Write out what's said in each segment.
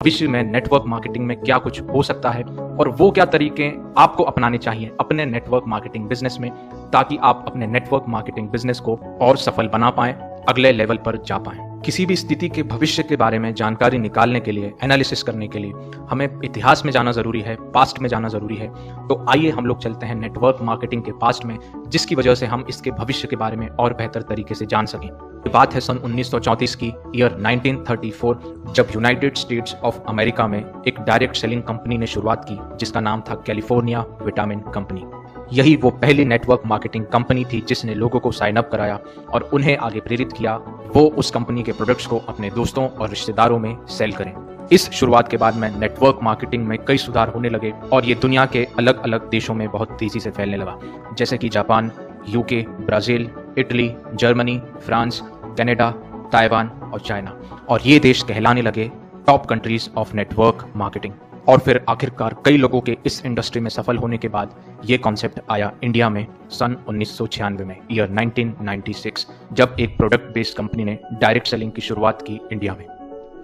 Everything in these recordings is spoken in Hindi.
भविष्य में नेटवर्क मार्केटिंग में क्या कुछ हो सकता है और वो क्या तरीके आपको अपनाने चाहिए अपने नेटवर्क मार्केटिंग बिजनेस में, ताकि आप अपने नेटवर्क मार्केटिंग बिजनेस को और सफल बना पाएं, अगले लेवल पर जा पाएं। किसी भी स्थिति के भविष्य के बारे में जानकारी निकालने के लिए, एनालिसिस करने के लिए हमें इतिहास में जाना जरूरी है, पास्ट में जाना जरूरी है। तो आइए हम लोग चलते हैं नेटवर्क मार्केटिंग के पास्ट में, जिसकी वजह से हम इसके भविष्य के बारे में और बेहतर तरीके से जान सकें। ये बात है सन 1934 की, ईयर 1934, जब यूनाइटेड स्टेट्स ऑफ अमेरिका में एक डायरेक्ट सेलिंग कंपनी ने शुरुआत की, जिसका नाम था कैलिफोर्निया विटामिन कंपनी। यही वो पहली नेटवर्क मार्केटिंग कंपनी थी जिसने लोगों को साइन अप कराया और उन्हें आगे प्रेरित किया वो उस कंपनी के प्रोडक्ट्स को अपने दोस्तों और रिश्तेदारों में सेल करें। इस शुरुआत के बाद में नेटवर्क मार्केटिंग में कई सुधार होने लगे और ये दुनिया के अलग अलग देशों में बहुत तेजी से फैलने लगा, जैसे कि Japan, UK, Brazil, Italy, Germany, France, Canada, Taiwan और चाइना। और ये देश कहलाने लगे top countries of network marketing. और फिर आखिरकार कई लोगों के इस इंडस्ट्री में सफल होने के बाद ये कॉन्सेप्ट आया इंडिया में सन 1996 में, ईयर 1996, जब एक प्रोडक्ट बेस्ड कंपनी ने डायरेक्ट सेलिंग की शुरुआत की इंडिया में।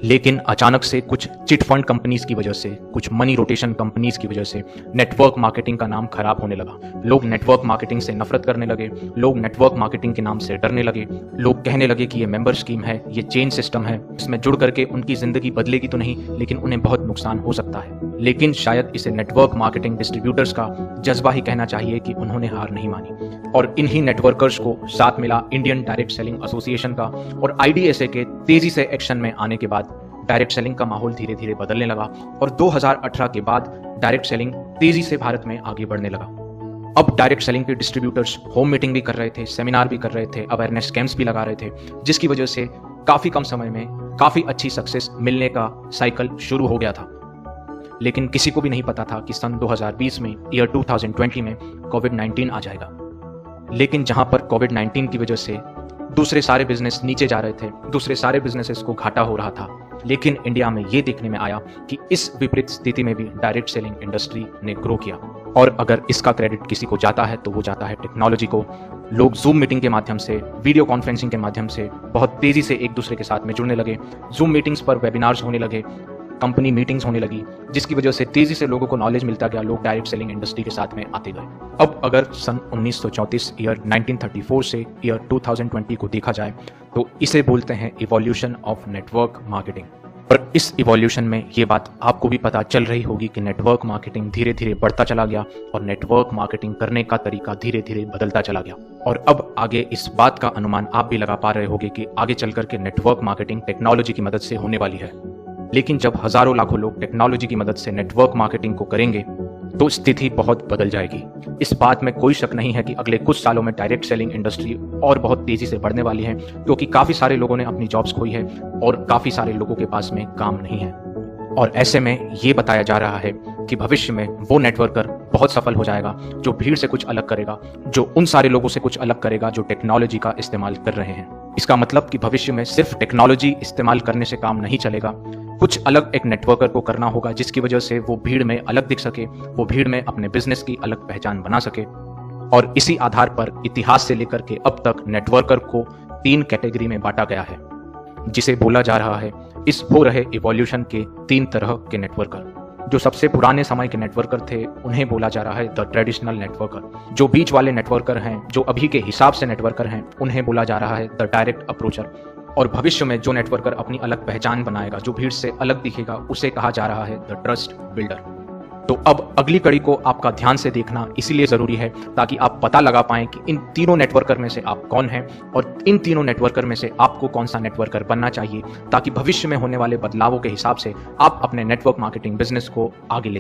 लेकिन अचानक से कुछ चिट फंड कंपनीज की वजह से, कुछ मनी रोटेशन कंपनीज की वजह से नेटवर्क मार्केटिंग का नाम खराब होने लगा। लोग नेटवर्क मार्केटिंग से नफरत करने लगे, लोग नेटवर्क मार्केटिंग के नाम से डरने लगे, लोग कहने लगे कि ये मेंबर स्कीम है, ये चेन सिस्टम है, इसमें जुड़ करके उनकी जिंदगी बदलेगी तो नहीं, लेकिन उन्हें बहुत नुकसान हो सकता है। लेकिन शायद इसे नेटवर्क मार्केटिंग डिस्ट्रीब्यूटर्स का जज्बा ही कहना चाहिए कि उन्होंने हार नहीं मानी और इन्हीं नेटवर्कर्स को साथ मिला इंडियन डायरेक्ट सेलिंग एसोसिएशन का और IDSA के तेजी से एक्शन में आने के बाद डायरेक्ट सेलिंग का माहौल धीरे धीरे बदलने लगा और 2018 के बाद डायरेक्ट सेलिंग तेजी से भारत में आगे बढ़ने लगा। अब डायरेक्ट सेलिंग के डिस्ट्रीब्यूटर्स होम मीटिंग भी कर रहे थे, सेमिनार भी कर रहे थे, अवेयरनेस कैंप्स भी लगा रहे थे, जिसकी वजह से काफी कम समय में काफी अच्छी सक्सेस मिलने का साइकिल शुरू हो गया था। लेकिन किसी को भी नहीं पता था कि सन 2020 में, ईयर 2020 में कोविड-19 आ जाएगा। लेकिन जहां पर कोविड-19 की वजह से दूसरे सारे बिजनेस नीचे जा रहे थे, दूसरे सारे बिजनेसेस को घाटा हो रहा था, लेकिन इंडिया में ये देखने में आया कि इस विपरीत स्थिति में भी डायरेक्ट सेलिंग इंडस्ट्री ने ग्रो किया। और अगर इसका क्रेडिट किसी को जाता है तो वो जाता है टेक्नोलॉजी को। लोग जूम मीटिंग के माध्यम से, वीडियो कॉन्फ्रेंसिंग के माध्यम से बहुत तेजी से एक दूसरे के साथ में जुड़ने लगे। जूम मीटिंग्स पर वेबिनार्स होने लगे, कंपनी मीटिंग्स होने लगी, जिसकी वजह से तेजी से लोगों को नॉलेज मिलता गया, लोग डायरेक्ट सेलिंग इंडस्ट्री के साथ में आते गए। अब अगर सन 1934, ईयर 1934 से ईयर 2020 को देखा जाए तो इसे बोलते हैं इवोल्यूशन ऑफ नेटवर्क मार्केटिंग। और इस इवोल्यूशन में ये बात आपको भी पता चल रही होगी कि नेटवर्क मार्केटिंग धीरे धीरे बढ़ता चला गया और नेटवर्क मार्केटिंग करने का तरीका धीरे धीरे बदलता चला गया। और अब आगे इस बात का अनुमान आप भी लगा पा रहे होंगे कि आगे चलकर के नेटवर्क मार्केटिंग टेक्नोलॉजी की मदद से होने वाली है। लेकिन जब हजारों लाखों लोग टेक्नोलॉजी की मदद से नेटवर्क मार्केटिंग को करेंगे तो स्थिति बहुत बदल जाएगी। इस बात में कोई शक नहीं है कि अगले कुछ सालों में डायरेक्ट सेलिंग इंडस्ट्री और बहुत तेजी से बढ़ने वाली है, क्योंकि काफी सारे लोगों ने अपनी जॉब्स खोई है और काफी सारे लोगों के पास में काम नहीं है। और ऐसे में ये बताया जा रहा है कि भविष्य में वो नेटवर्कर बहुत सफल हो जाएगा जो भीड़ से कुछ अलग करेगा, जो उन सारे लोगों से कुछ अलग करेगा जो टेक्नोलॉजी का इस्तेमाल कर रहे हैं। इसका मतलब कि भविष्य में सिर्फ टेक्नोलॉजी इस्तेमाल करने से काम नहीं चलेगा, कुछ अलग एक नेटवर्कर को करना होगा जिसकी वजह से वो भीड़ में अलग दिख सके, वो भीड़ में अपने बिजनेस की अलग पहचान बना सके। और इसी आधार पर इतिहास से लेकर के अब तक नेटवर्कर को 3 कैटेगरी में बांटा गया है, जिसे बोला जा रहा है इस हो रहे इवोल्यूशन के 3 तरह के नेटवर्कर। जो सबसे पुराने समय के नेटवर्कर थे उन्हें बोला जा रहा है द ट्रेडिशनल नेटवर्कर। जो बीच वाले नेटवर्कर हैं, जो अभी के हिसाब से नेटवर्कर हैं, उन्हें बोला जा रहा है द डायरेक्ट अप्रोचर। और भविष्य में जो नेटवर्कर अपनी अलग पहचान बनाएगा, जो भीड़ से अलग दिखेगा, उसे कहा जा रहा है द ट्रस्ट बिल्डर। तो अब अगली कड़ी को आपका ध्यान से देखना इसीलिए जरूरी है ताकि आप पता लगा पाएं कि इन तीनों नेटवर्कर में से आप कौन हैं और इन तीनों नेटवर्कर में से आपको कौन सा नेटवर्कर बनना चाहिए, ताकि भविष्य में होने वाले बदलावों के हिसाब से आप अपने नेटवर्क मार्केटिंग बिजनेस को आगे ले